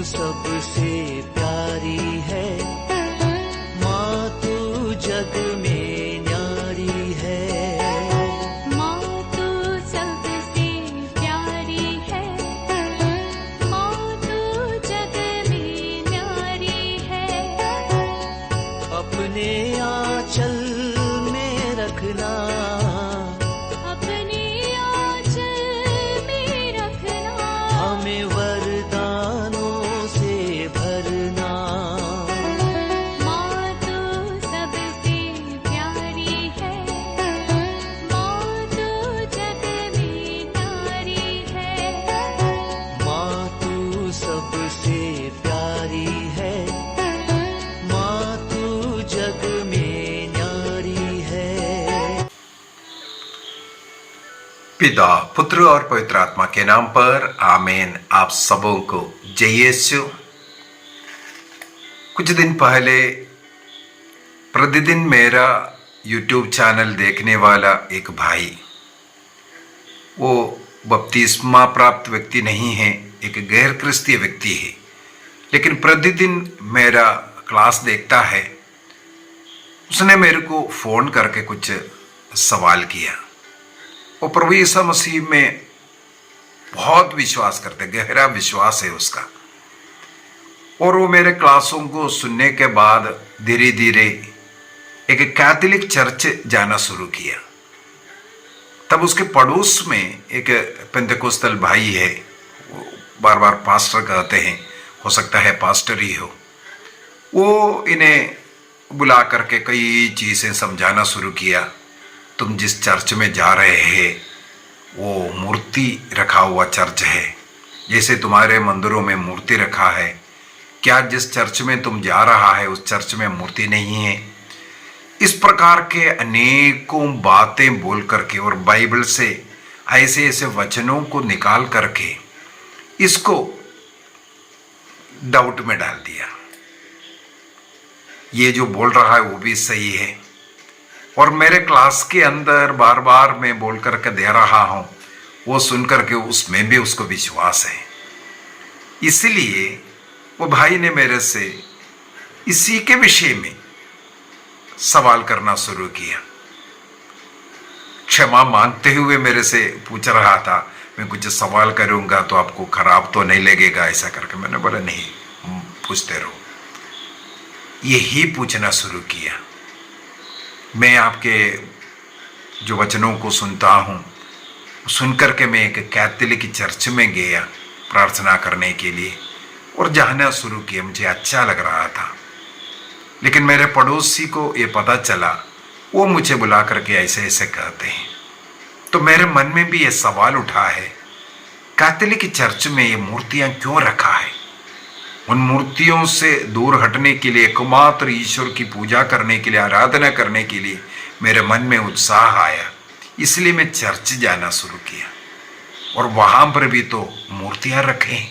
सबसे प्यारी है, माँ तू जग में न्यारी है। माँ तू सबसे प्यारी है, माँ तू जग में न्यारी है। अपने आंचल में रखना, अपने आंचल में रखना, हमें वरदानों से भरना। माँ तू सबसे प्यारी है, माँ तू जग में न्यारी है। माँ तू सबसे प्यारी है, माँ तू जग में न्यारी है। पिता, पुत्र और पवित्र आत्मा के नाम पर आमीन। आप सबों को जय यीशु। कुछ दिन पहले प्रतिदिन मेरा YouTube चैनल देखने वाला एक भाई, वो बपतिस्मा प्राप्त व्यक्ति नहीं है, एक गैर क्रिस्तीय व्यक्ति है, लेकिन प्रतिदिन मेरा क्लास देखता है। उसने मेरे को फोन करके कुछ सवाल किया। वो प्रभु यीशु मसीह में बहुत विश्वास करते, गहरा विश्वास है उसका। और वो मेरे क्लासों को सुनने के बाद धीरे धीरे एक कैथोलिक चर्च जाना शुरू किया। तब उसके पड़ोस में एक पेंतेकोस्टल भाई है, वो बार बार पास्टर कहते हैं, हो सकता है पास्टर ही हो। वो इन्हें बुला करके कई चीज़ें समझाना शुरू किया। तुम जिस चर्च में जा रहे हैं वो मूर्ति रखा हुआ चर्च है, जैसे तुम्हारे मंदिरों में मूर्ति रखा है। क्या जिस चर्च में तुम जा रहा है उस चर्च में मूर्ति नहीं है? इस प्रकार के अनेकों बातें बोल करके और बाइबल से ऐसे ऐसे वचनों को निकाल करके इसको डाउट में डाल दिया। ये जो बोल रहा है वो भी सही है, और मेरे क्लास के अंदर बार बार मैं बोल करके दे रहा हूं, वो सुन करके उसमें भी उसको विश्वास है। इसलिए वो भाई ने मेरे से इसी के विषय में सवाल करना शुरू किया। क्षमा मांगते हुए मेरे से पूछ रहा था, मैं कुछ सवाल करूंगा तो आपको खराब तो नहीं लगेगा ऐसा करके। मैंने बोला नहीं, पूछते रहो। यही पूछना शुरू किया। मैं आपके जो वचनों को सुनता हूँ, सुन करके मैं एक कैथोलिक चर्च में गया प्रार्थना करने के लिए और जाना शुरू किया। मुझे अच्छा लग रहा था, लेकिन मेरे पड़ोसी को ये पता चला, वो मुझे बुला करके ऐसे ऐसे कहते हैं। तो मेरे मन में भी ये सवाल उठा है, कैथोलिक चर्च में ये मूर्तियाँ क्यों रखा है? उन मूर्तियों से दूर हटने के लिए, एकमात्र ईश्वर की पूजा करने के लिए, आराधना करने के लिए मेरे मन में उत्साह आया। इसलिए मैं चर्च जाना शुरू किया और वहां पर भी तो मूर्तियां रखें।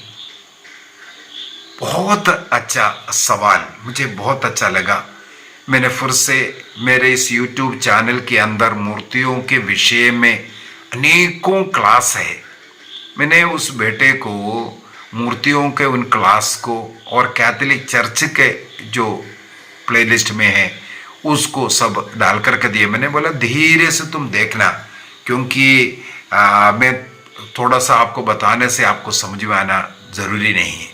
बहुत अच्छा सवाल, मुझे बहुत अच्छा लगा। मैंने फिर से मेरे इस YouTube चैनल के अंदर मूर्तियों के विषय में अनेकों क्लास है। मैंने उस बेटे को मूर्तियों के उन क्लास को और कैथोलिक चर्च के जो प्लेलिस्ट में है उसको सब डाल करके दिए। मैंने बोला धीरे से तुम देखना, क्योंकि मैं थोड़ा सा आपको बताने से आपको समझ में आना ज़रूरी नहीं है,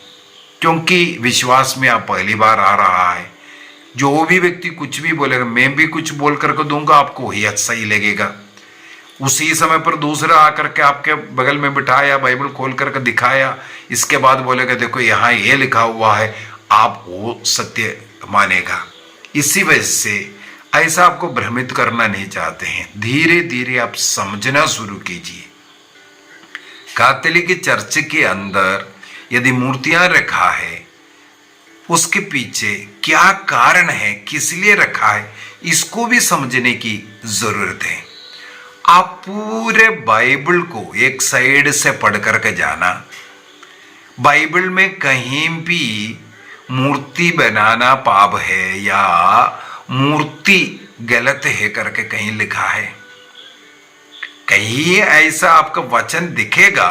क्योंकि विश्वास में आप पहली बार आ रहा है। जो भी व्यक्ति कुछ भी बोलेगा, मैं भी कुछ बोल करके दूंगा, आपको वही अच्छा ही लगेगा। उसी समय पर दूसरा आकर के आपके बगल में बिठाया, बाइबल खोल करके दिखाया, इसके बाद बोलेगा देखो यहाँ ये लिखा हुआ है, आप वो सत्य मानेगा। इसी वजह से ऐसा आपको भ्रमित करना नहीं चाहते हैं। धीरे धीरे आप समझना शुरू कीजिए। कैथोलिक चर्च के अंदर यदि मूर्तियां रखा है, उसके पीछे क्या कारण है, किस लिए रखा है, इसको भी समझने की जरूरत है। आप पूरे बाइबल को एक साइड से पढ़ करके जाना। बाइबल में कहीं भी मूर्ति बनाना पाप है या मूर्ति गलत है करके कहीं लिखा है? कहीं ऐसा आपका वचन दिखेगा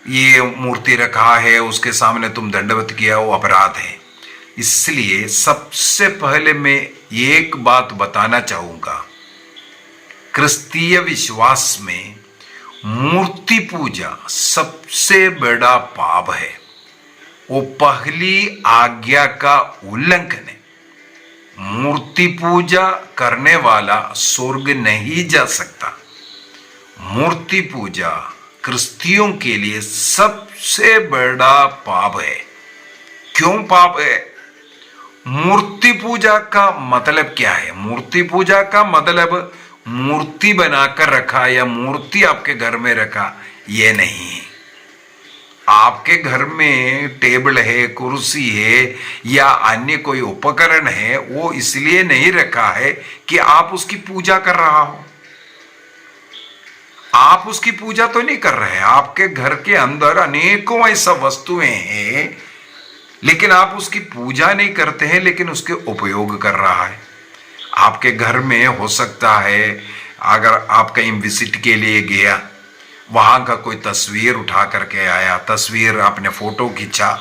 ये मूर्ति रखा है, उसके सामने तुम दंडवत किया, वो अपराध है। इसलिए सबसे पहले मैं एक बात बताना चाहूंगा, क्रिस्तीय विश्वास में मूर्ति पूजा सबसे बड़ा पाप है। वो पहली आज्ञा का उल्लंघन है। मूर्ति पूजा करने वाला स्वर्ग नहीं जा सकता। मूर्ति पूजा क्रिस्तियों के लिए सबसे बड़ा पाप है। क्यों पाप है? मूर्ति पूजा का मतलब क्या है? मूर्ति पूजा का मतलब मूर्ति बनाकर रखा या मूर्ति आपके घर में रखा, ये नहीं है। आपके घर में टेबल है, कुर्सी है या अन्य कोई उपकरण है, वो इसलिए नहीं रखा है कि आप उसकी पूजा कर रहा हो। आप उसकी पूजा तो नहीं कर रहे हैं। आपके घर के अंदर अनेकों ऐसा वस्तुएं हैं, लेकिन आप उसकी पूजा नहीं करते हैं, लेकिन उसके उपयोग कर रहा है। आपके घर में हो सकता है, अगर आप कहीं विजिट के लिए गया, वहां का कोई तस्वीर उठा करके आया, तस्वीर आपने फोटो खींचा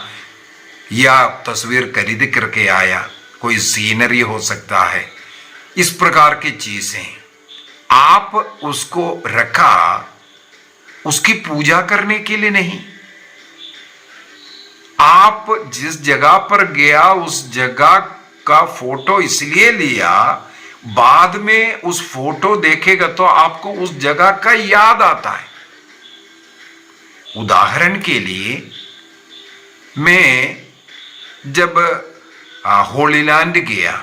या तस्वीर खरीद करके आया, कोई सीनरी हो सकता है, इस प्रकार की चीजें आप उसको रखा उसकी पूजा करने के लिए नहीं। आप जिस जगह पर गया उस जगह का फोटो इसलिए लिया, बाद में उस फोटो देखेगा तो आपको उस जगह का याद आता है। उदाहरण के लिए, मैं जब होलीलैंड गया,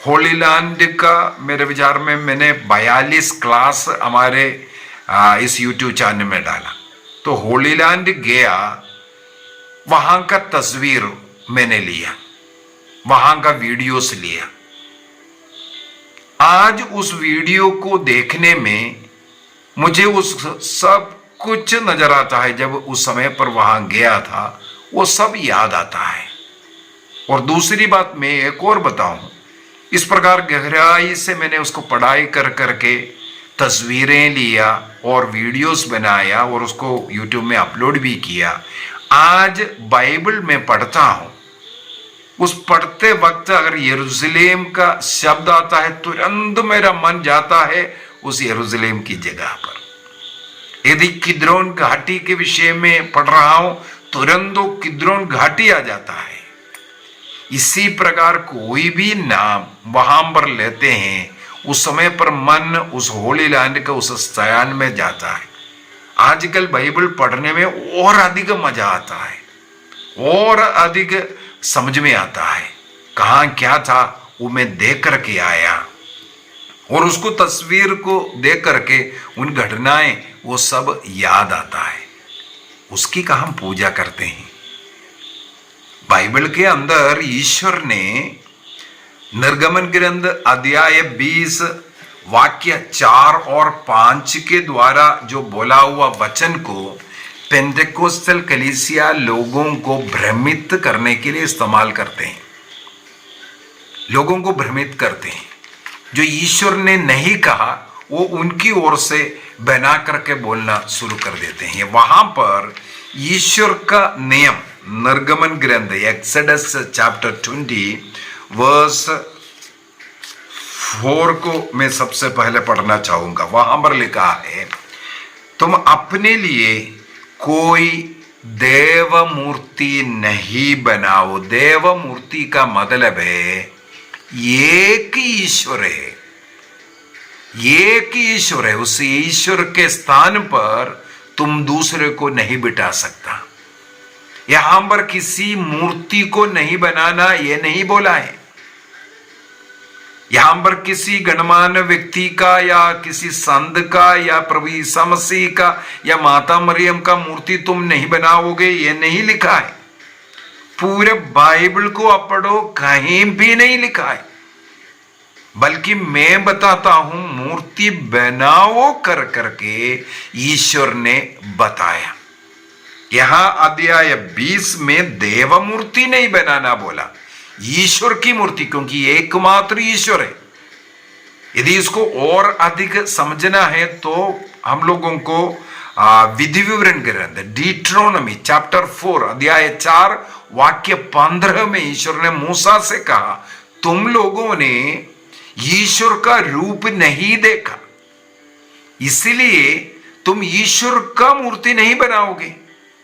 होलीलैंड का मेरे विचार में मैंने 42 क्लास हमारे इस YouTube चैनल में डाला। तो होलीलैंड गया, वहां का तस्वीर मैंने लिया, वहां का वीडियोस लिया। आज उस वीडियो को देखने में मुझे उस सब कुछ नजर आता है। जब उस समय पर वहां गया था, वो सब याद आता है। और दूसरी बात मैं एक और बताऊं, इस प्रकार गहराई से मैंने उसको पढ़ाई कर करके तस्वीरें लिया और वीडियोस बनाया और उसको YouTube में अपलोड भी किया। आज बाइबल में पढ़ता हूं, उस पढ़ते वक्त अगर यरूशलेम का शब्द आता है, तुरंत मेरा मन जाता है उस यरूशलेम की जगह पर। यदि किद्रोन घाटी के विषय में पढ़ रहा हूं, तुरंत वो किद्रोन घाटी आ जाता है। इसी प्रकार कोई भी नाम वहां पर लेते हैं, उस समय पर मन उस होली लैंड का उस स्थान में जाता है। आजकल बाइबल पढ़ने में और अधिक मजा आता है, और अधिक समझ में आता है। कहां क्या था वो मैं देख करके आया, और उसको तस्वीर को देख करके उन घटनाएं वो सब याद आता है। उसकी का हम पूजा करते हैं। बाइबल के अंदर ईश्वर ने निर्गमन ग्रंथ अध्याय 20 वाक्य 4 और 5 के द्वारा जो बोला हुआ वचन को पेंटेकोस्टल कलीसिया लोगों को भ्रमित करने के लिए इस्तेमाल करते हैं। लोगों को भ्रमित करते हैं। जो ईश्वर ने नहीं कहा वो उनकी ओर से बना करके बोलना शुरू कर देते हैं। वहां पर ईश्वर का नियम निर्गमन ग्रंथ एक्सोडस चैप्टर 20 वर्स 4 को मैं सबसे पहले पढ़ना चाहूंगा। वहां पर लिखा है, तुम अपने लिए कोई देव मूर्ति नहीं बनाओ। देव मूर्ति का मतलब है एक ईश्वर है, एक ईश्वर है। उस ईश्वर के स्थान पर तुम दूसरे को नहीं बिठा सकता। यहां पर किसी मूर्ति को नहीं बनाना ये नहीं बोला है। यहां पर किसी गणमान्य व्यक्ति का या किसी संत का या प्रभु ईसा मसीह का या माता मरियम का मूर्ति तुम नहीं बनाओगे, ये नहीं लिखा है। पूरे बाइबल को आप पढ़ो, कहीं भी नहीं लिखा है। बल्कि मैं बताता हूं, मूर्ति बनाओ कर करके ईश्वर ने बताया। यहां अध्याय 20 में देव मूर्ति नहीं बनाना बोला, ईश्वर की मूर्ति, क्योंकि एकमात्र ईश्वर है। यदि इसको और अधिक समझना है तो हम लोगों को विधि विवरण ग्रंथ डिट्रोनमी चैप्टर 4 अध्याय 4 वाक्य 15 में ईश्वर ने मूसा से कहा, तुम लोगों ने ईश्वर का रूप नहीं देखा, इसलिए तुम ईश्वर का मूर्ति नहीं बनाओगे।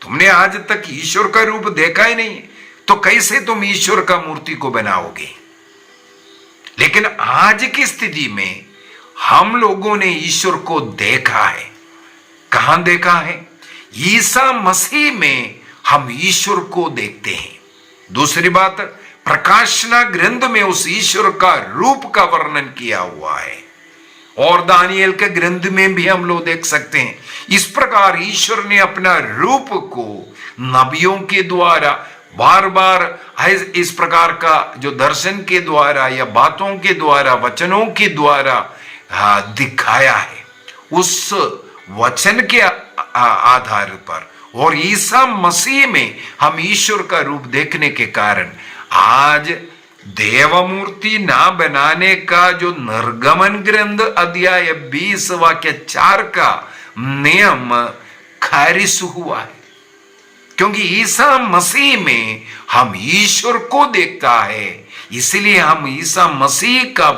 तुमने आज तक ईश्वर का रूप देखा ही नहीं, तो कैसे तुम ईश्वर का मूर्ति को बनाओगे। लेकिन आज की स्थिति में हम लोगों ने ईश्वर को देखा है। कहां देखा है? ईसा मसीह में हम ईश्वर को देखते हैं। दूसरी बात, प्रकाशना ग्रंथ में उस ईश्वर का रूप का वर्णन किया हुआ है, और दानियल के ग्रंथ में भी हम लोग देख सकते हैं। इस प्रकार ईश्वर ने अपना रूप को नबियों के द्वारा बार बार इस प्रकार का जो दर्शन के द्वारा या बातों के द्वारा वचनों के द्वारा दिखाया है, उस वचन के आधार पर और ईसा मसीह में हम ईश्वर का रूप देखने के कारण आज देवमूर्ति ना बनाने का जो निर्गमन ग्रंथ अध्याय 20 वाक्य 4 का नियम खारिज हुआ है, क्योंकि ईसा मसीह में हम ईश्वर को देखता है, इसलिए हम ईसा मसीह का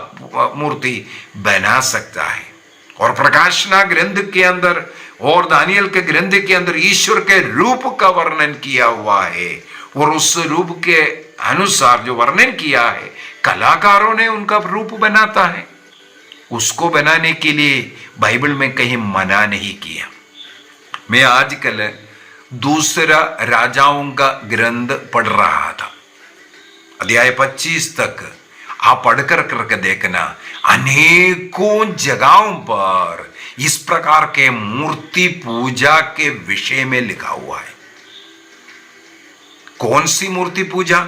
मूर्ति बना सकता है। और प्रकाशना ग्रंथ के अंदर और दानियल के ग्रंथ के अंदर ईश्वर के रूप का वर्णन किया हुआ है, और उस रूप के अनुसार जो वर्णन किया है कलाकारों ने उनका रूप बनाता है। उसको बनाने के लिए बाइबल में कहीं मना नहीं किया। मैं आजकल दूसरा राजाओं का ग्रंथ पढ़ रहा था, अध्याय 25 तक आप पढ़कर करके देखना, अनेकों जगहों पर इस प्रकार के मूर्ति पूजा के विषय में लिखा हुआ है। कौन सी मूर्ति पूजा?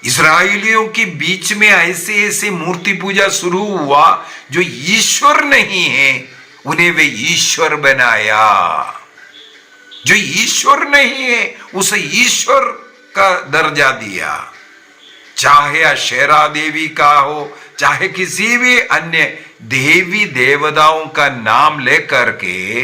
इस्राएलियों के बीच में ऐसे ऐसे मूर्ति पूजा शुरू हुआ जो ईश्वर नहीं है, उन्हें वे ईश्वर बनाया। जो ईश्वर नहीं है उसे ईश्वर का दर्जा दिया, चाहे अशेरा देवी का हो, चाहे किसी भी अन्य देवी देवताओं का नाम लेकर के।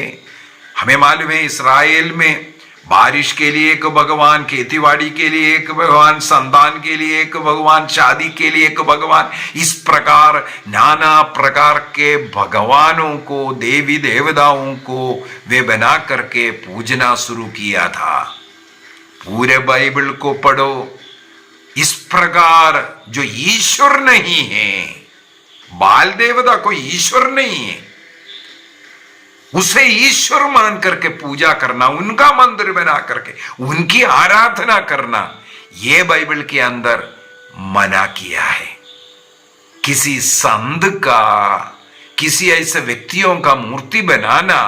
हमें मालूम है इस्राएल में बारिश के लिए एक भगवान, खेतीबाड़ी के लिए एक भगवान, संतान के लिए एक भगवान, शादी के लिए एक भगवान, इस प्रकार नाना प्रकार के भगवानों को, देवी देवताओं को वे बना करके पूजना शुरू किया था। पूरे बाइबल को पढ़ो, इस प्रकार जो ईश्वर नहीं है, बाल देवता कोई ईश्वर नहीं है, उसे ईश्वर मान करके पूजा करना, उनका मंदिर बना करके उनकी आराधना करना, यह बाइबल के अंदर मना किया है। किसी संत का, किसी ऐसे व्यक्तियों का मूर्ति बनाना,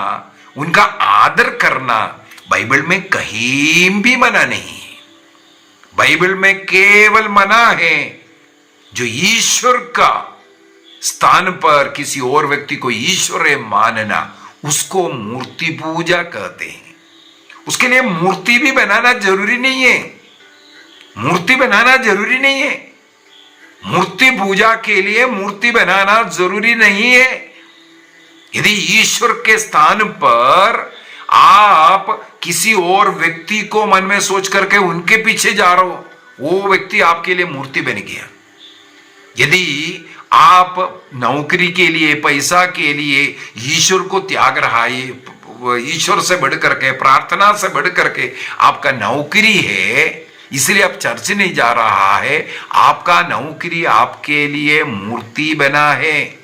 उनका आदर करना बाइबल में कहीं भी मना नहीं है। बाइबल में केवल मना है जो ईश्वर का स्थान पर किसी और व्यक्ति को ईश्वर मानना, उसको मूर्ति पूजा कहते हैं। उसके लिए मूर्ति भी बनाना जरूरी नहीं है, मूर्ति बनाना जरूरी नहीं है, मूर्ति पूजा के लिए मूर्ति बनाना जरूरी नहीं है। यदि ईश्वर के स्थान पर आप किसी और व्यक्ति को मन में सोच करके उनके पीछे जा रहे हो, वो व्यक्ति आपके लिए मूर्ति बन गया। यदि आप नौकरी के लिए, पैसा के लिए ईश्वर को त्याग रहा है, ईश्वर से बढ़ करके, प्रार्थना से बढ़ करके आपका नौकरी है, इसलिए आप चर्च नहीं जा रहा है, आपका नौकरी आपके लिए मूर्ति बना है।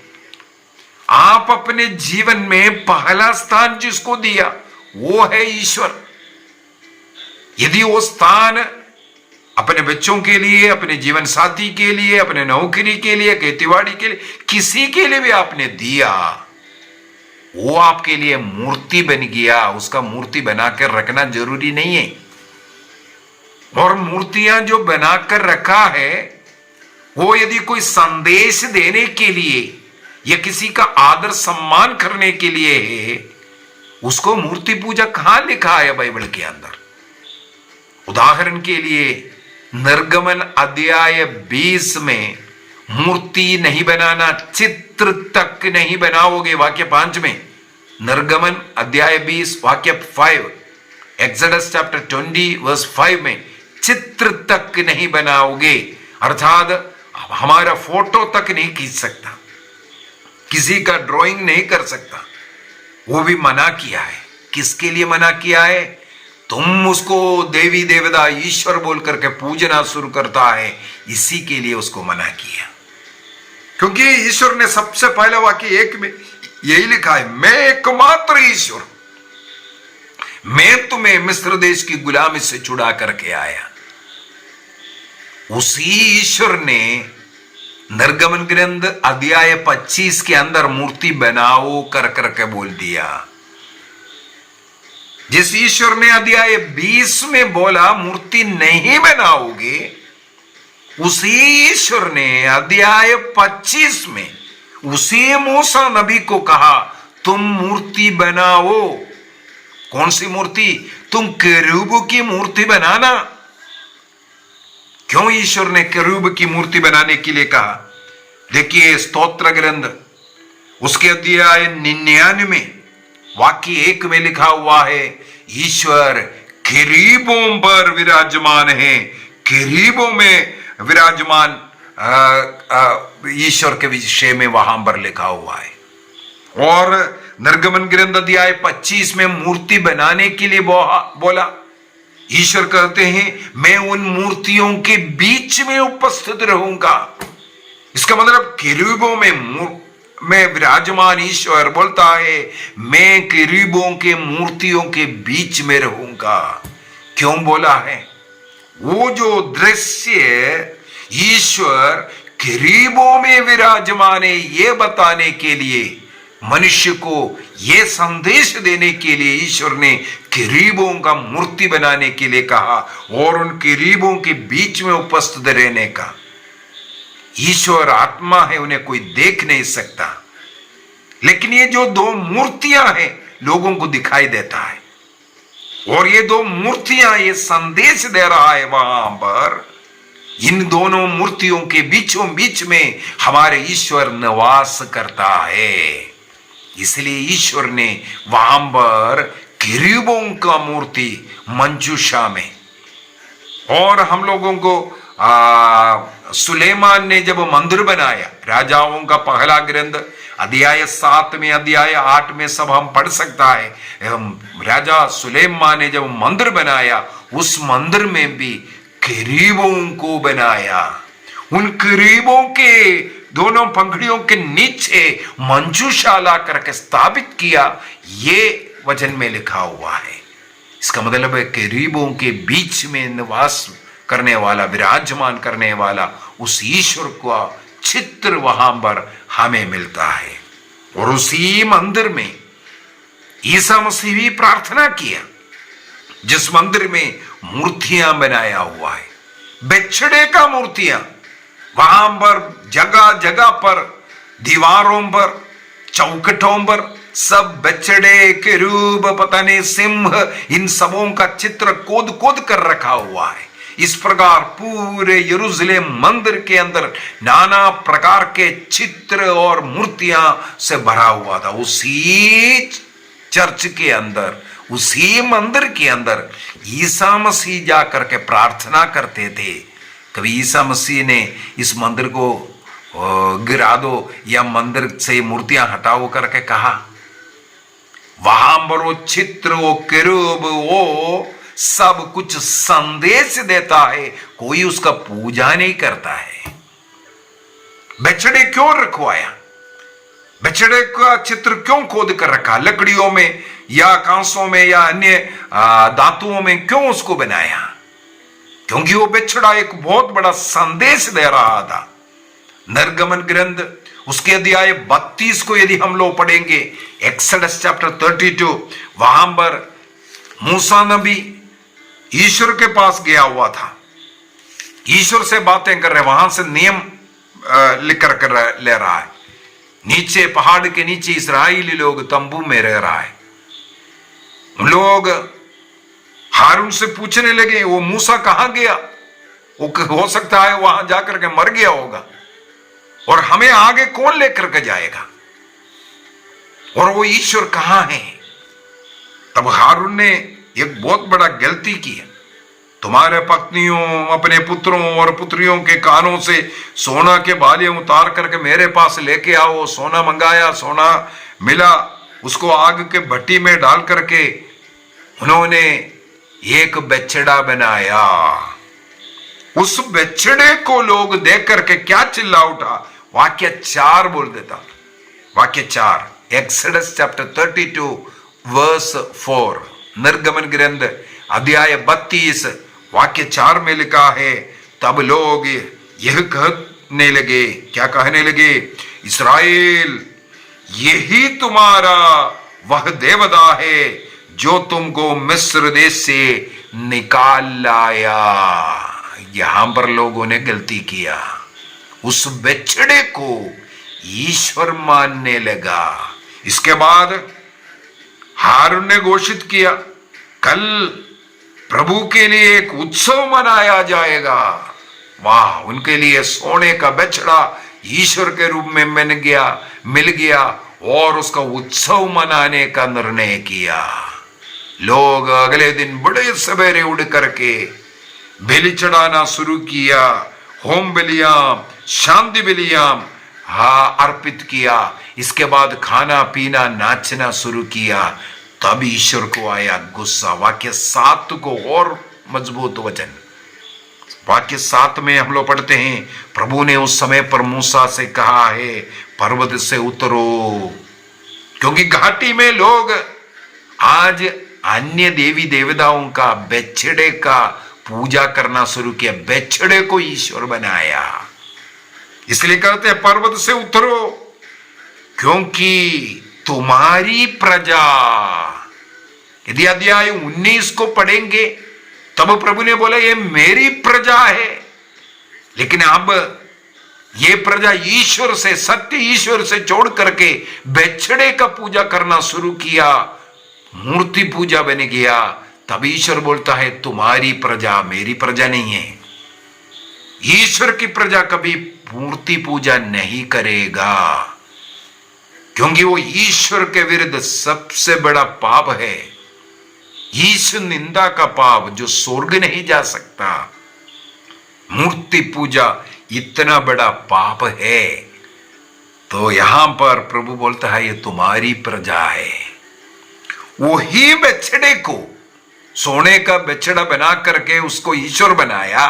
आप अपने जीवन में पहला स्थान जिसको दिया वो है ईश्वर। यदि वो स्थान अपने बच्चों के लिए, अपने जीवन साथी के लिए, अपने नौकरी के लिए, खेतीबाड़ी के लिए, किसी के लिए भी आपने दिया, वो आपके लिए मूर्ति बन गया। उसका मूर्ति बनाकर रखना जरूरी नहीं है। और मूर्तियां जो बनाकर रखा है वो यदि कोई संदेश देने के लिए या किसी का आदर सम्मान करने के लिए है, उसको मूर्ति पूजा कहां लिखा है बाइबल के अंदर? उदाहरण के लिए निर्गमन अध्याय 20 में मूर्ति नहीं बनाना, चित्र तक नहीं बनाओगे, वाक्य 5 में निर्गमन अध्याय 20 वाक्य 5, एक्सोडस चैप्टर 20 वर्स 5 में चित्र तक नहीं बनाओगे, अर्थात हमारा फोटो तक नहीं खींच सकता, किसी का ड्राइंग नहीं कर सकता, वो भी मना किया है। किसके लिए मना किया है? तुम उसको देवी देवता ईश्वर बोल करके पूजना शुरू करता है, इसी के लिए उसको मना किया। क्योंकि ईश्वर ने सबसे पहला वाक्य 1 में यही लिखा है, मैं एकमात्र ईश्वर, मैं तुम्हें मिस्र देश की गुलामी से छुड़ा करके आया। उसी ईश्वर ने निर्गमन ग्रंथ अध्याय 25 के अंदर मूर्ति बनाओ कर करके बोल दिया। जिस ईश्वर ने अध्याय 20 में बोला मूर्ति नहीं बनाओगे, उसी ईश्वर ने अध्याय 25 में उसी मूसा नबी को कहा तुम मूर्ति बनाओ। कौन सी मूर्ति? तुम केरूब की मूर्ति बनाना। क्यों ईश्वर ने केरूब की मूर्ति बनाने के लिए कहा? देखिए स्तोत्र ग्रंथ उसके अध्याय 99 वाक्य 1 में लिखा हुआ है, ईश्वर केरूबों पर विराजमान है। केरूबों में विराजमान ईश्वर के विषय में वहां पर लिखा हुआ है। और निर्गमन ग्रंथ अध्याय 25 में मूर्ति बनाने के लिए बोला, ईश्वर कहते हैं मैं उन मूर्तियों के बीच में उपस्थित रहूंगा। इसका मतलब केरूबों में विराजमान ईश्वर बोलता है मैं केरूबों के मूर्तियों के बीच में रहूंगा। क्यों बोला है? वो जो दृश्य ईश्वर केरूबों में विराजमान है, ये बताने के लिए, मनुष्य को ये संदेश देने के लिए ईश्वर ने केरूबों का मूर्ति बनाने के लिए कहा और उन केरूबों के बीच में उपस्थित रहने का। ईश्वर आत्मा है, उन्हें कोई देख नहीं सकता, लेकिन ये जो 2 मूर्तियां हैं लोगों को दिखाई देता है। और ये 2 मूर्तियां ये संदेश दे रहा है वहां पर, इन दोनों मूर्तियों के बीचों बीच में हमारे ईश्वर निवास करता है। इसलिए ईश्वर ने वहां पर केरूबों का मूर्ति मंजूषा में, और हम लोगों को सुलेमान ने जब मंदिर बनाया, राजाओं का पहला ग्रंथ अध्याय 7 में अध्याय 8 में सब हम पढ़ सकता है, राजा सुलेमान ने जब मंदिर बनाया उस मंदिर में भी केरूबों को बनाया। उन केरूबों के दोनों पंखुड़ियों के नीचे मंजूशाला करके स्थापित किया, ये वचन में लिखा हुआ है। इसका मतलब है केरूबों के बीच में निवास करने वाला, विराजमान करने वाला उस ईश्वर का चित्र वहां पर हमें मिलता है। और उसी मंदिर में ईसा मसीह भी प्रार्थना किया, जिस मंदिर में मूर्तियां बनाया हुआ है, बछड़े का मूर्तियां, वहां पर जगह जगह पर, दीवारों पर, चौखटों पर सब बछड़े, केरूब, पता नहीं सिंह, इन सबों का चित्र खोद खोद कर रखा हुआ है। इस प्रकार पूरे यरूशलेम मंदिर के अंदर नाना प्रकार के चित्र और मूर्तियां से भरा हुआ था। उसी चर्च के अंदर, उसी मंदिर के अंदर ईसा मसीह जा करके प्रार्थना करते थे। कभी ईसा मसीह ने इस मंदिर को गिरा दो या मंदिर से मूर्तियां हटाओ करके कहा? वहां पर वो चित्र, वो केरूब, वो सब कुछ संदेश देता है, कोई उसका पूजा नहीं करता है। बछड़े क्यों रखवाया? बछड़े का चित्र क्यों खोद कर रखा? लकड़ियों में या कांसों में या अन्य धातुओं में क्यों उसको बनाया? क्योंकि वो बछड़ा एक बहुत बड़ा संदेश दे रहा था। निर्गमन ग्रंथ उसके अध्याय 32 को यदि हम लोग पढ़ेंगे, एक्सोडस चैप्टर 32, वहां पर मूसा नबी ईश्वर के पास गया हुआ था, ईश्वर से बातें कर रहे, वहां से नियम लिख कर ले रहा है। नीचे पहाड़ के नीचे इस्राएली लोग तंबू में रह रहा है। उन लोग हारून से पूछने लगे वो मूसा कहां गया? वो हो सकता है वहां जाकर के मर गया होगा, और हमें आगे कौन लेकर के जाएगा? और वो ईश्वर कहां है? तब हारून ने एक बहुत बड़ा गलती की है। तुम्हारे पत्नियों, अपने पुत्रों और पुत्रियों के कानों से सोना के बालियां उतार करके मेरे पास लेके आओ। सोना मंगाया, सोना मिला, उसको आग के भट्टी में डाल करके उन्होंने एक बछड़ा बनाया। उस बछड़े को लोग देख करके क्या चिल्ला उठा? वाक्य 4 बोल देता। वाक्य 4, एक्सोडस चैप्टर 32 वर्स 4, निर्गमन ग्रंथ अध्याय 32 वाक्य 4 में लिखा है, तब लोग यह कहने लगे, क्या कहने लगे? इस्राएल, यही तुम्हारा वह देवता है जो तुमको मिस्र देश से निकाल लाया। यहां पर लोगों ने गलती किया, उस बछड़े को ईश्वर मानने लगा। इसके बाद हारून ने घोषित किया, कल प्रभु के लिए एक उत्सव मनाया जाएगा। वाह, उनके लिए सोने का बछड़ा ईश्वर के रूप में मिल गया और उसका उत्सव मनाने का निर्णय किया। लोग अगले दिन बड़े सवेरे उड़ करके बलि चढ़ाना शुरू किया, होम बलियां, शांति बलियां अर्पित किया। इसके बाद खाना पीना, नाचना शुरू किया। तब ईश्वर को आया गुस्सा। वाक्य 7 को और मजबूत वचन, वाक्य 7 में हम लोग पढ़ते हैं, प्रभु ने उस समय पर मूसा से कहा है, पर्वत से उतरो, क्योंकि घाटी में लोग आज अन्य देवी देवताओं का, बछड़े का पूजा करना शुरू किया। बछड़े को ईश्वर बनाया। इसलिए कहते हैं पर्वत से उतरो, क्योंकि तुम्हारी प्रजा। यदि अध्याय 19 को पढ़ेंगे तब प्रभु ने बोला ये मेरी प्रजा है। लेकिन अब ये प्रजा ईश्वर से, सत्य ईश्वर से जोड़ करके बछड़े का पूजा करना शुरू किया, मूर्ति पूजा बन गया। तब ईश्वर बोलता है तुम्हारी प्रजा, मेरी प्रजा नहीं है। ईश्वर की प्रजा कभी मूर्ति पूजा नहीं करेगा, क्योंकि वो ईश्वर के विरुद्ध सबसे बड़ा पाप है। ईश्वर निंदा का पाप जो स्वर्ग नहीं जा सकता। मूर्ति पूजा इतना बड़ा पाप है। तो यहां पर प्रभु बोलता है ये तुम्हारी प्रजा है। वही बछड़े को, सोने का बछड़ा बना करके उसको ईश्वर बनाया।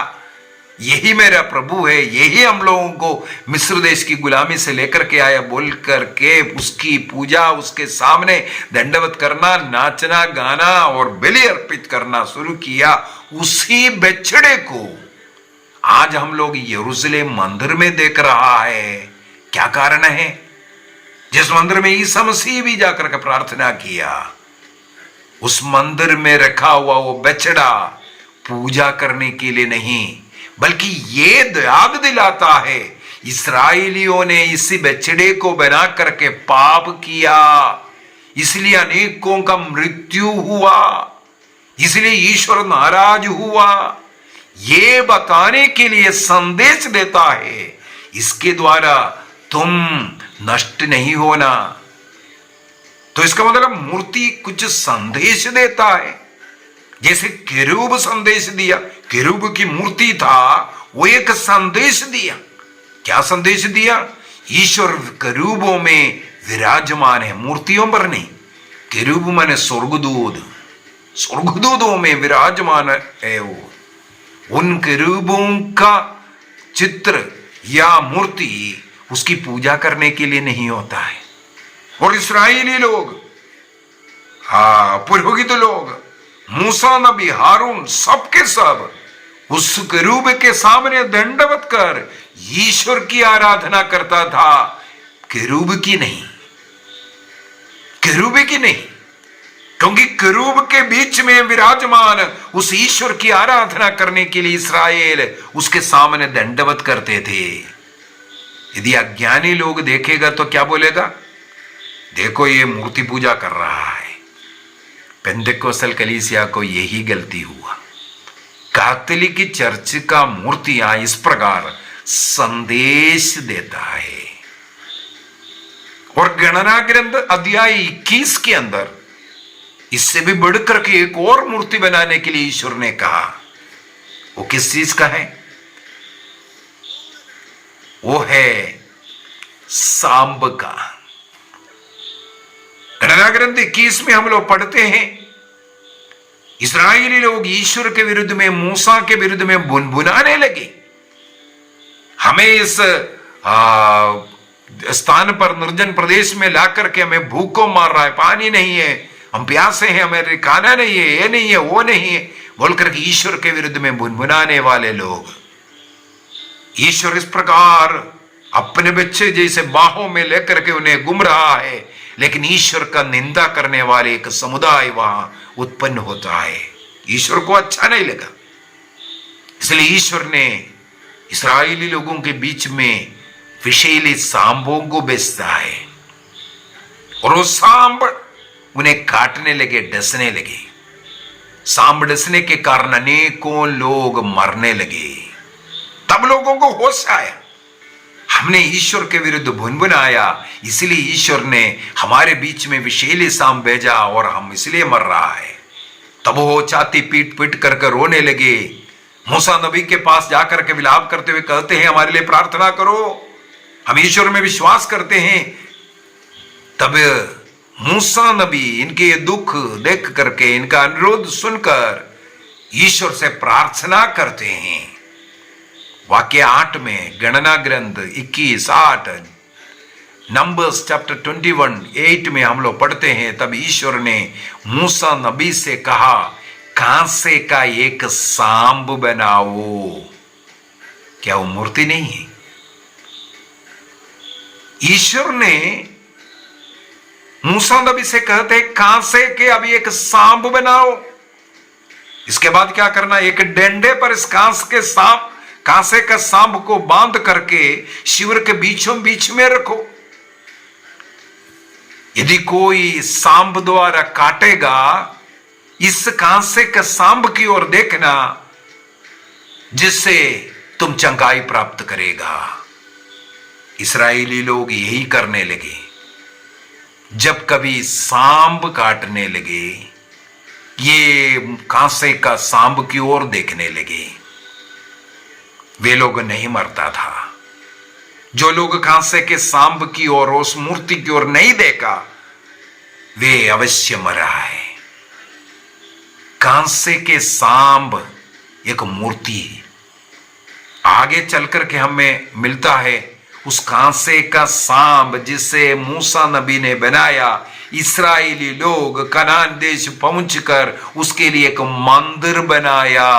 यही मेरा प्रभु है, यही हम लोगों को मिस्र देश की गुलामी से लेकर के आया बोल करके उसकी पूजा, उसके सामने दंडवत करना, नाचना, गाना और बलि अर्पित करना शुरू किया। उसी बछड़े को आज हम लोग यरूशलेम मंदिर में देख रहा है। क्या कारण है? जिस मंदिर में ईसा मसीह भी जाकर के प्रार्थना किया, उस मंदिर में रखा हुआ वो बछड़ा पूजा करने के लिए नहीं, बल्कि ये याद दिलाता है इस्राएलियों ने इसी बछड़े को बना करके पाप किया, इसलिए अनेकों का मृत्यु हुआ, इसलिए ईश्वर नाराज हुआ। ये बताने के लिए संदेश देता है, इसके द्वारा तुम नष्ट नहीं होना। तो इसका मतलब मूर्ति कुछ संदेश देता है। जैसे केरूब संदेश दिया, केरूब की मूर्ति था, वो एक संदेश दिया। क्या संदेश दिया? ईश्वर केरूबों में विराजमान है, मूर्तियों पर नहीं। केरूब माने स्वर्गदूत, स्वर्गदूतों में विराजमान है वो। उन केरूबों का चित्र या मूर्ति उसकी पूजा करने के लिए नहीं होता है। और इस्राएली लोग, पुरोहित लोग, मूसा नबी, हारून, सबके सब उस केरूब के सामने दंडवत कर ईश्वर की आराधना करता था, केरूब की नहीं, केरूब की नहीं। क्योंकि केरूब के बीच में विराजमान उस ईश्वर की आराधना करने के लिए इस्राएल उसके सामने दंडवत करते थे। यदि अज्ञानी लोग देखेगा तो क्या बोलेगा? देखो ये मूर्ति पूजा कर रहा है। पेंटेकोस्टल कलीसिया को यही गलती हुआ। कैथोलिक चर्च का मूर्तियां इस प्रकार संदेश देता है। और गणना ग्रंथ अध्याय 21 के अंदर इससे भी बढ़कर के एक और मूर्ति बनाने के लिए ईश्वर ने कहा। वो किस चीज का है? वो है सांब का। गणना ग्रंथ 21 में हम लोग पढ़ते हैं, इस्राएली लोग ईश्वर के विरुद्ध में, मूसा के विरुद्ध में बुनबुनाने लगे। हमें इस स्थान पर निर्जन प्रदेश में लाकर के हमें भूख को मार रहा है, पानी नहीं है, हम प्यासे हैं, हमें खाना नहीं है, ये नहीं है, वो नहीं है, बोलकर के ईश्वर के विरुद्ध में बुनबुनाने वाले लोग। ईश्वर इस प्रकार अपने बच्चे जैसे बाहों में लेकर के उन्हें घूम रहा है, लेकिन ईश्वर का निंदा करने वाले एक समुदाय वहां उत्पन्न होता है। ईश्वर को अच्छा नहीं लगा, इसलिए ईश्वर ने इस्राएली लोगों के बीच में विषैले सांबों को भेजता है, और वो सांब उन्हें काटने लगे, डसने लगे। सांब डसने के कारण अनेकों लोग मरने लगे। तब लोगों को होश आया, हमने ईश्वर के विरुद्ध बुनबुनाया, इसलिए ईश्वर ने हमारे बीच में विषैले सांब भेजा और हम इसलिए मर रहा है। तब वो छाती पीट पीट करके रोने लगे। मूसा नबी के पास जाकर के विलाप करते हुए कहते हैं, हमारे लिए प्रार्थना करो, हम ईश्वर में विश्वास करते हैं। तब मूसा नबी इनके दुख देख करके, इनका अनुरोध सुनकर ईश्वर से प्रार्थना करते हैं। वाक्य 8 में, गणना ग्रंथ 21:8, नंबर्स चैप्टर 21:8 में हम लोग पढ़ते हैं, तब ईश्वर ने मूसा नबी से कहा, कांसे का एक सांब बनाओ। क्या वो मूर्ति नहीं है? ईश्वर ने मूसा नबी से कहते हैं, कांसे के अभी एक सांब बनाओ। इसके बाद क्या करना? एक डंडे पर इस कांसे का सांब को बांध करके शिविर के बीचों बीच में रखो। यदि कोई सांब द्वारा काटेगा, इस कांसे के सांब की ओर देखना, जिससे तुम चंगाई प्राप्त करेगा। इस्राएली लोग यही करने लगे। जब कभी सांब काटने लगे, ये कांसे का सांब की ओर देखने लगे। वे लोग नहीं मरता था। जो लोग कांसे के सांब की ओर, उस मूर्ति की ओर नहीं देखा, वे अवश्य मरा है। कांसे के सांब एक मूर्ति है। आगे चलकर के हमें मिलता है उस कांसे का सांब जिसे मूसा नबी ने बनाया। इस्राएली लोग कनान देश पहुंचकर उसके लिए एक मंदिर बनाया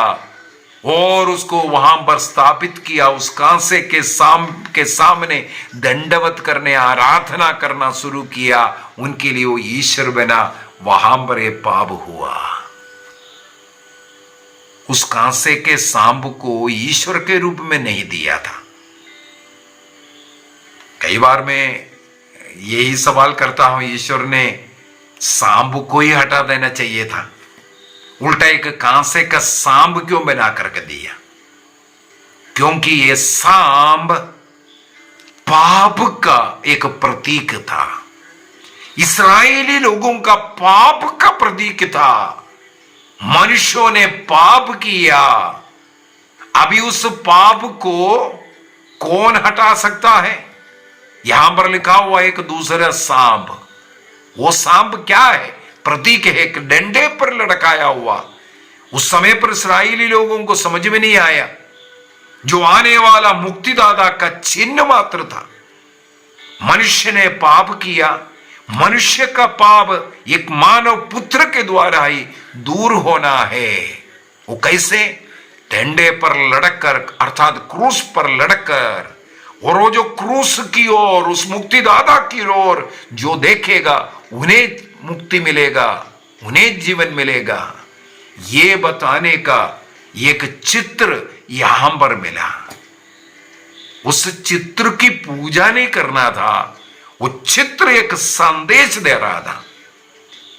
और उसको वहां पर स्थापित किया। उस कांसे के सांब के सामने दंडवत करने, आराधना करना शुरू किया। उनके लिए वो ईश्वर बना। वहां पर ये पाप हुआ। उस कांसे के सांब को ईश्वर के रूप में नहीं दिया था। कई बार मैं यही सवाल करता हूं, ईश्वर ने सांब को ही हटा देना चाहिए था, उल्टा एक कांसे का सांब क्यों बना करके दिया? क्योंकि ये सांब पाप का एक प्रतीक था। इस्राएली लोगों का पाप का प्रतीक था। मनुष्यों ने पाप किया। अभी उस पाप को कौन हटा सकता है? यहां पर लिखा हुआ एक दूसरा सांब। वो सांब क्या है? प्रतीक है, एक डंडे पर लटकाया हुआ। उस समय पर इस्राएली लोगों को समझ में नहीं आया, जो आने वाला मुक्तिदाता का चिन्ह मात्र था। मनुष्य ने पाप किया। मनुष्य का पाप एक मानव पुत्र के द्वारा ही दूर होना है। वो कैसे? डंडे पर लटककर, अर्थात क्रूस पर लटककर। और वो जो क्रूस की ओर, उस मुक्तिदाता की ओर जो देखेगा, उन्हें मुक्ति मिलेगा, उन्हें जीवन मिलेगा। ये बताने का एक चित्र यहां पर मिला। उस चित्र की पूजा नहीं करना था, वो चित्र एक संदेश दे रहा था।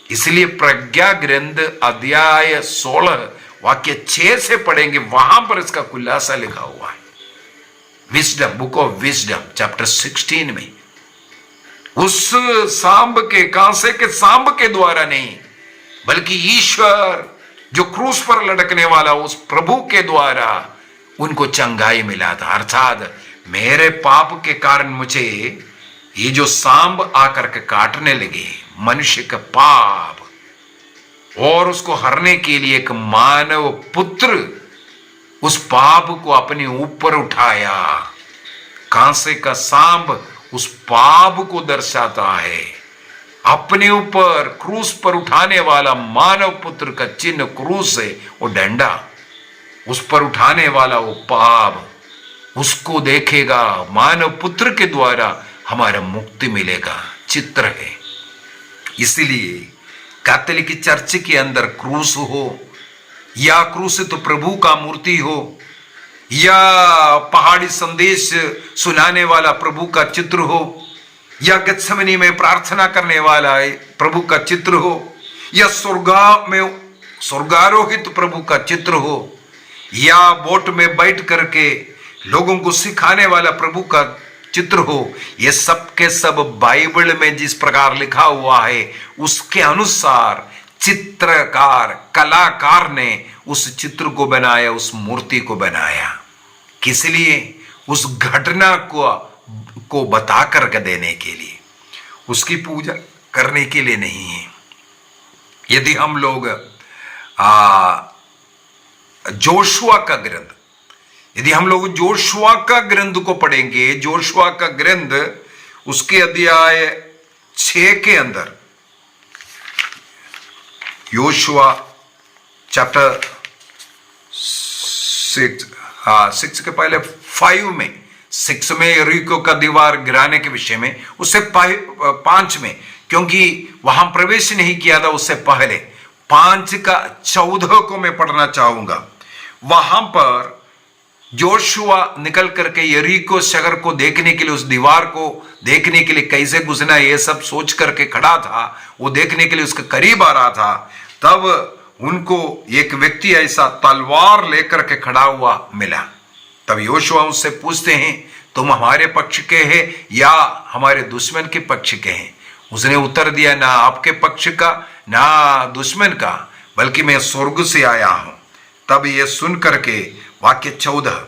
इसलिए प्रज्ञा ग्रंथ अध्याय 16 वाक्य 6 से पढ़ेंगे, वहां पर इसका खुलासा लिखा हुआ है। Wisdom, book of wisdom chapter 16 में उस सांब के, कांसे के सांब के द्वारा नहीं, बल्कि ईश्वर जो क्रूस पर लटकने वाला उस प्रभु के द्वारा उनको चंगाई मिला था। अर्थात मेरे पाप के कारण मुझे ये जो सांब आकर के काटने लगे, मनुष्य का पाप, और उसको हरने के लिए एक मानव पुत्र उस पाप को अपने ऊपर उठाया। कांसे का सांब उस पाप को दर्शाता है। अपने ऊपर क्रूस पर उठाने वाला मानव पुत्र का चिन्ह क्रूस है, वो डंडा, उस पर उठाने वाला वो पाप, उसको देखेगा, मानव पुत्र के द्वारा हमारा मुक्ति मिलेगा, चित्र है। इसलिए कैथोलिक चर्च के अंदर क्रूस हो या क्रूस तो प्रभु का मूर्ति हो या पहाड़ी संदेश सुनाने वाला प्रभु का चित्र हो या गत्समनी में प्रार्थना करने वाला प्रभु का चित्र हो या स्वर्गारोहित प्रभु का चित्र हो या बोट में बैठ करके लोगों को सिखाने वाला प्रभु का चित्र हो, ये सब के सब बाइबल में जिस प्रकार लिखा हुआ है उसके अनुसार चित्रकार, कलाकार ने उस चित्र को बनाया, उस मूर्ति को बनाया। किस लिए? उस घटना को बता कर देने के लिए, उसकी पूजा करने के लिए नहीं है। यदि हम लोग जोशुआ का ग्रंथ, यदि हम लोग जोशुआ का ग्रंथ को पढ़ेंगे, जोशुआ का ग्रंथ उसके अध्याय 6 के अंदर, योशुआ चैप्टर 6 के पहले 6 में यरीको का दीवार गिराने के विषय में, उससे 5 में, क्योंकि वहां प्रवेश नहीं किया था, उससे पहले 5 का 14 को मैं पढ़ना चाहूंगा। वहां पर जोशुआ निकल करके यरीको शहर को देखने के लिए, उस दीवार को देखने के लिए कैसे घुसना ये सब सोच करके खड़ा था, वो देखने के लिए उसके करीब आ रहा था। तब उनको एक व्यक्ति ऐसा तलवार लेकर के खड़ा हुआ मिला। तब योशुआ उससे पूछते हैं, तुम हमारे पक्ष के हैं या हमारे दुश्मन के पक्ष के हैं? उसने उत्तर दिया, ना आपके पक्ष का ना दुश्मन का, बल्कि मैं स्वर्ग से आया हूं। तब ये सुन करके वाक्य 14,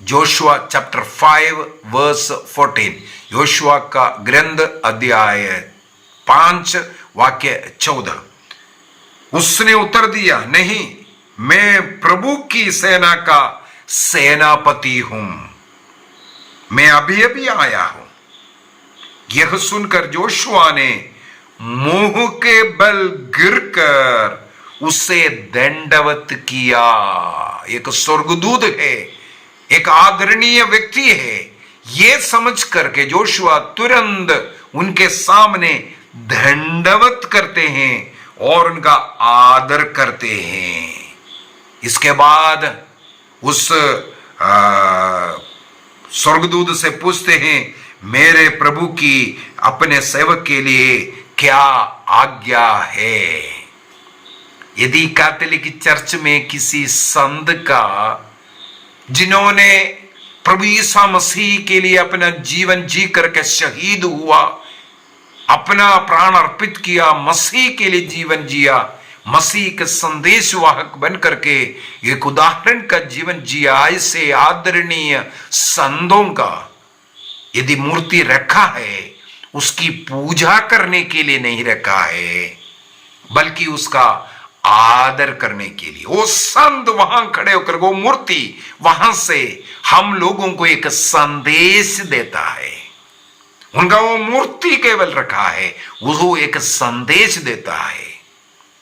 जोशुआ चैप्टर 5 वर्स 14, योशुआ का ग्रंथ अध्याय 5 वाक्य 14, उसने उत्तर दिया, नहीं, मैं प्रभु की सेना का सेनापति हूं, मैं अभी अभी आया हूं। यह सुनकर जोशुआ ने मुंह के बल गिरकर उसे दंडवत किया। एक स्वर्गदूत है, एक आदरणीय व्यक्ति है, यह समझ करके जोशुआ तुरंत उनके सामने दंडवत करते हैं और उनका आदर करते हैं। इसके बाद उस स्वर्गदूत से पूछते हैं, मेरे प्रभु की अपने सेवक के लिए क्या आज्ञा है? यदि कैथोलिक चर्च में किसी संत का, जिन्होंने प्रभु ईसा मसीह के लिए अपना जीवन जी करके शहीद हुआ, अपना प्राण अर्पित किया, मसीह के लिए जीवन जिया, मसीह के संदेश वाहक बन करके एक उदाहरण का जीवन जिया, ऐसे आदरणीय संतों का यदि मूर्ति रखा है, उसकी पूजा करने के लिए नहीं रखा है, बल्कि उसका आदर करने के लिए। वो संत वहां खड़े होकर, वो मूर्ति वहां से हम लोगों को एक संदेश देता है। उनका वो मूर्ति केवल रखा है, वो एक संदेश देता है।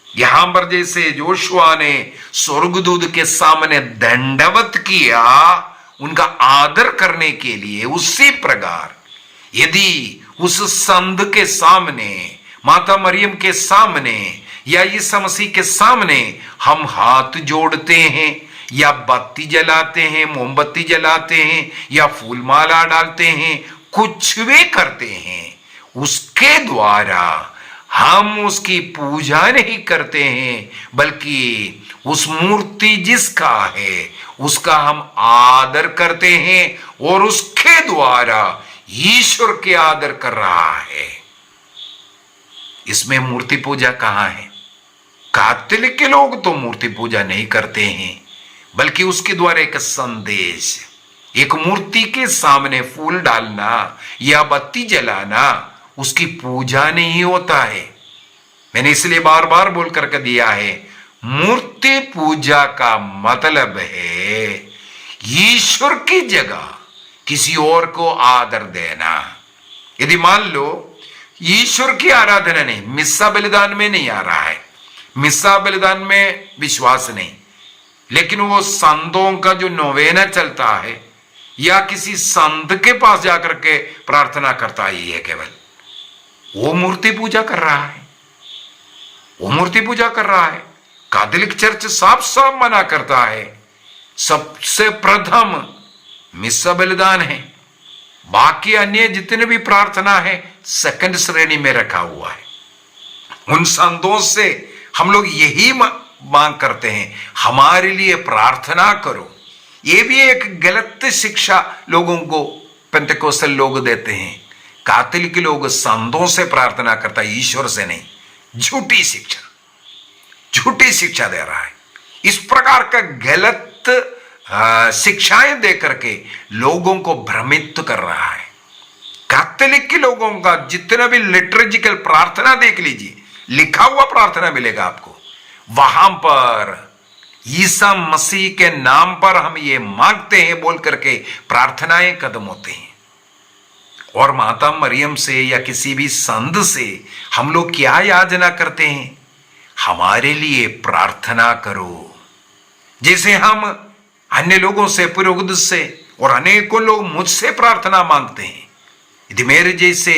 यहां पर जैसे जोशुआ ने स्वर्गदूत के सामने दंडवत किया उनका आदर करने के लिए, उसी प्रकार यदि उस संत के सामने, माता मरियम के सामने या यीशु मसीह के सामने हम हाथ जोड़ते हैं या बत्ती जलाते हैं, मोमबत्ती जलाते हैं या फूलमाला डालते हैं, कुछ भी करते हैं, उसके द्वारा हम उसकी पूजा नहीं करते हैं, बल्कि उस मूर्ति जिसका है उसका हम आदर करते हैं और उसके द्वारा ईश्वर के आदर कर रहा है। इसमें मूर्ति पूजा कहां है? कैथोलिक के लोग तो मूर्ति पूजा नहीं करते हैं, बल्कि उसके द्वारा एक संदेश, एक मूर्ति के सामने फूल डालना या बत्ती जलाना उसकी पूजा नहीं होता है। मैंने इसलिए बार बार बोल करके दिया है, मूर्ति पूजा का मतलब है ईश्वर की जगह किसी और को आदर देना। यदि मान लो ईश्वर की आराधना नहीं, मिस्सा बलिदान में नहीं आ रहा है, मिस्सा बलिदान में विश्वास नहीं, लेकिन वो संतों का जो नोवेना चलता है या किसी संत के पास जाकर के प्रार्थना करता ही है, केवल वो मूर्ति पूजा कर रहा है, वो मूर्ति पूजा कर रहा है। कैथोलिक चर्च साफ साफ मना करता है, सबसे प्रथम मिस्सा बलिदान है, बाकी अन्य जितने भी प्रार्थना है सेकंड श्रेणी में रखा हुआ है। उन संतों से हम लोग यही मांग करते हैं, हमारे लिए प्रार्थना करो। ये भी एक गलत शिक्षा लोगों को पेंटेकोस्टल लोग देते हैं। कैथोलिक लोग संतों से प्रार्थना करता है, ईश्वर से नहीं। झूठी शिक्षा दे रहा है। इस प्रकार का गलत शिक्षाएं दे करके लोगों को भ्रमित कर रहा है। कैथोलिक के लोगों का जितना भी लिटरेजिकल प्रार्थना देख लीजिए, लिखा हुआ प्रार्थना मिलेगा आपको, वहां पर ईसा मसीह के नाम पर हम ये मांगते हैं बोल करके प्रार्थनाएं कदम होते हैं। और माता मरियम से या किसी भी संत से हम लोग क्या याचना करते हैं? हमारे लिए प्रार्थना करो। जैसे हम अन्य लोगों से, पुरोहित से और अनेकों लोग मुझसे प्रार्थना मांगते हैं, यदि मेरे जैसे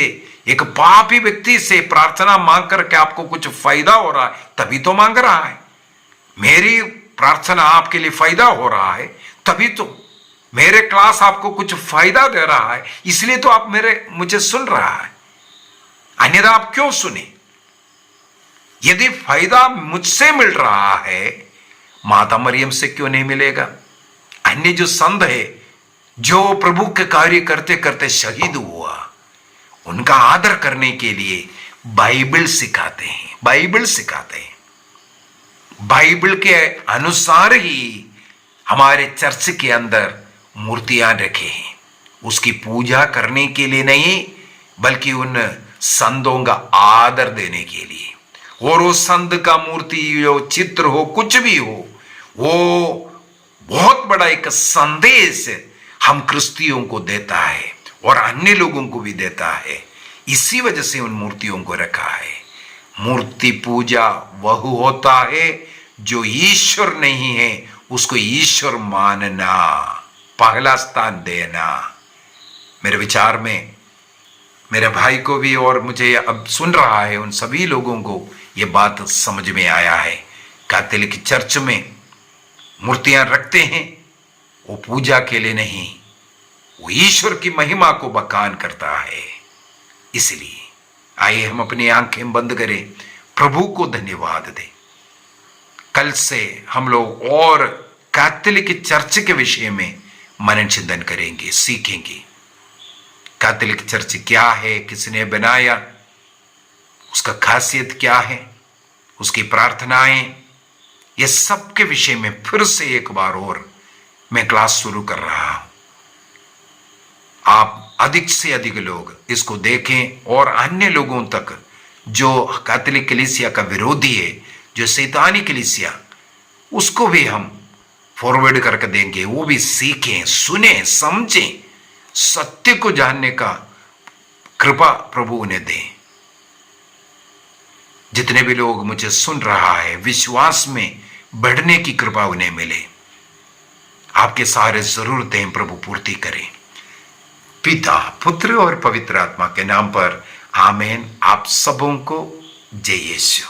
एक पापी व्यक्ति से प्रार्थना मांग करके आपको कुछ फायदा हो रहा है तभी तो मांग रहा है। मेरी प्रार्थना आपके लिए फायदा हो रहा है तभी तो, मेरे क्लास आपको कुछ फायदा दे रहा है इसलिए तो आप मुझे सुन रहा है, अन्यथा आप क्यों सुने? यदि फायदा मुझसे मिल रहा है, माता मरियम से क्यों नहीं मिलेगा? अन्य जो संत है जो प्रभु के कार्य करते करते शहीद हुआ, उनका आदर करने के लिए बाइबल सिखाते हैं, बाइबल के अनुसार ही हमारे चर्च के अंदर मूर्तियां रखे हैं, उसकी पूजा करने के लिए नहीं बल्कि उन संतों का आदर देने के लिए। और वो संत का मूर्ति हो, चित्र हो, कुछ भी हो, वो बहुत बड़ा एक संदेश हम क्रिस्तियों को देता है और अन्य लोगों को भी देता है। इसी वजह से उन मूर्तियों को रखा है। मूर्ति पूजा वह होता है जो ईश्वर नहीं है उसको ईश्वर मानना, पहला स्थान देना। मेरे विचार में मेरे भाई को भी और मुझे अब सुन रहा है उन सभी लोगों को ये बात समझ में आया है। कैथोलिक चर्च में मूर्तियां रखते हैं, वो पूजा के लिए नहीं, वो ईश्वर की महिमा को बखान करता है। इसलिए आइए हम अपनी आंखें बंद करें, प्रभु को धन्यवाद दें। कल से हम लोग और कैथोलिक चर्च के विषय में मनन चिंतन करेंगे, सीखेंगे। कैथोलिक चर्च क्या है, किसने बनाया, उसका खासियत क्या है, उसकी प्रार्थनाएं, ये सब के विषय में फिर से एक बार और मैं क्लास शुरू कर रहा हूं। आप अधिक से अधिक लोग इसको देखें और अन्य लोगों तक जो कैथोलिक कलीसिया का विरोधी है, जो शैतानी कलीसिया, उसको भी हम फॉरवर्ड करके देंगे। वो भी सीखें, सुने, समझें, सत्य को जानने का कृपा प्रभु उन्हें दे। जितने भी लोग मुझे सुन रहा है, विश्वास में बढ़ने की कृपा उन्हें मिले। आपके सारे जरूरतें प्रभु पूर्ति करें। पिता, पुत्र और पवित्र आत्मा के नाम पर आमीन। आप सबों को जय यीशु।